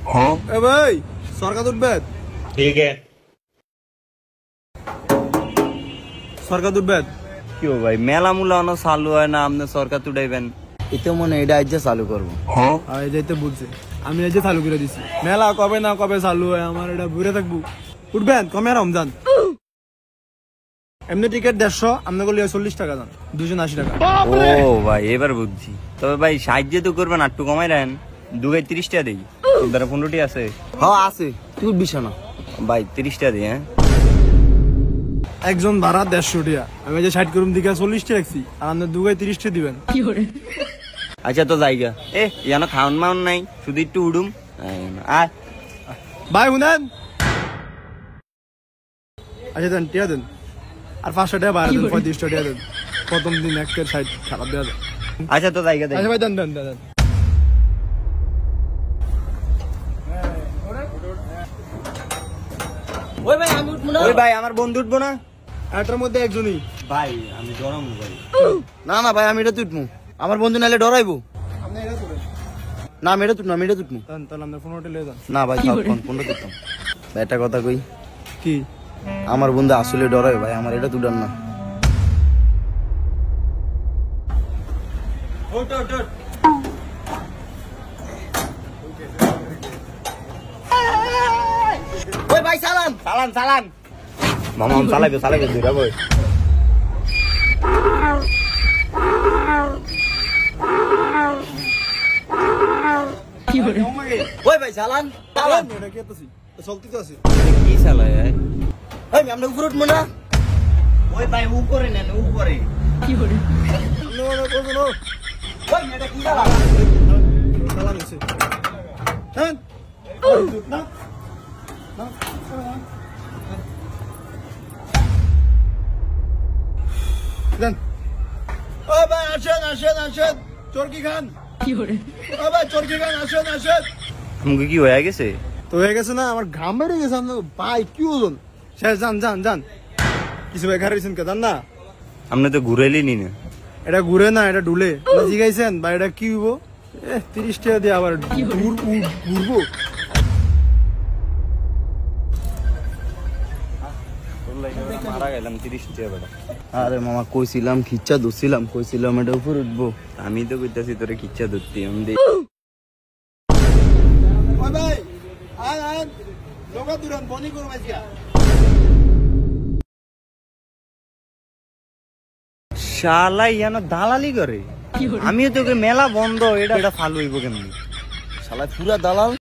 এ ভাই সরকার উঠবে ठीक है সরকার উঠবে কিও ভাই মেলা মুলা অন চালু হয় না আপনি সরকার তুটাইবেন এতে মনে এটা আজ চালু করবো। এই যাইতে বুঝছে আমি এই যে চালু করে দিছি মেলা কবে না কবে চালু হয় আমার এটা ঘুরে থাকবো উঠবেন কমে রমজান এমনি টিকিট 150 আপনি বলি 40 টাকা দাম 280 টাকা ও ভাই এবার বুঝছি তবে ভাই সাহায্য তো করবেন একটু কমাই দেন 230 টাকা দেই তোর 15টি আছে হ্যাঁ আছে তুই বিছা না ভাই 30 টাকা দিই হ্যাঁ একজন ভাড়া 150 টাকা আমি যে 60 করুম দিকে 40 টাকা রাখছি আর আপনি 230 টাকা দিবেন আচ্ছা তো জায়গা ইয়ানো খাউন মাউন নাই শুধু একটু উড়ুম আয় ভাই শুনেন আচ্ছা দেন টিয়া দেন আর 500 টাকা ভাড়া দেন 35 টাকা দেন প্রথম দিন একটা 60 খারাপ দেওয়া যায় আচ্ছা তো জায়গা দেই আচ্ছা ভাই দেন দেন দেন ওই ভাই আমার বন্ধু উঠবো না এটার মধ্যে একজনই ভাই আমি গরম ভাই না না ভাই আমি এটা তুটমু আমার বন্ধু নাইলে ডরাইবো আপনি এটা করেন না আমি এটা তুটমু আমি এটা তুটমু তাহলে আমরা 15 টাকা দেন না ভাই কোনটা তুটতাম ভাই একটা কথা কই কি আমার বন্ধু আসলে ডরাই ভাই আমার এটা তুটান না ওই ভাই সালাম চালান চালান মামা চালাইবে দূরা বই ওই ভাই সালাম সালাম এটা কি আছি চলতে তো আছে কি চালায় ওই আমরা উপরে উঠবো না ওই ভাই উপরে নেন উপরে নো নো করবো নো ওই এটা কি সালাম সালাম আছে হ্যাঁ না দেন ও ভাই আসেন আসেন আসেন চরকি খান ও ভাই চরকি খান আসেন আসেন আমাকে কি হয়ে গেছে তো হয়ে গেছে না আমার ঘাম বেড়ে গেছে আপনার ভাই কি ওজন শেষ যান যান যান কিছু ভাই খারাইছেন কে জান না আপনি তো ঘুরেলি নি না এটা ঘুরে না এটা ডুলে জিগাইছেন বা এটা কি হইব 30 টাকা দিয়ে আবার ঘুরবো মারা গেলাম 30 টাকা বেটা আরে মামা কইছিলাম খিচ্চা দছিলাম কইছিলাম এটা উপরে উঠবো আমি তো কইতাছি তোরে খিচ্চা ধরতি আমি ওই ভাই আয় আয় লগা দুরান বনি করব আজকে শালা ইয়ানো দালালি করে আমিও তোকে মেলা বন্ধ এটা ফালু হইব কেমনি শালা পুরা দালাল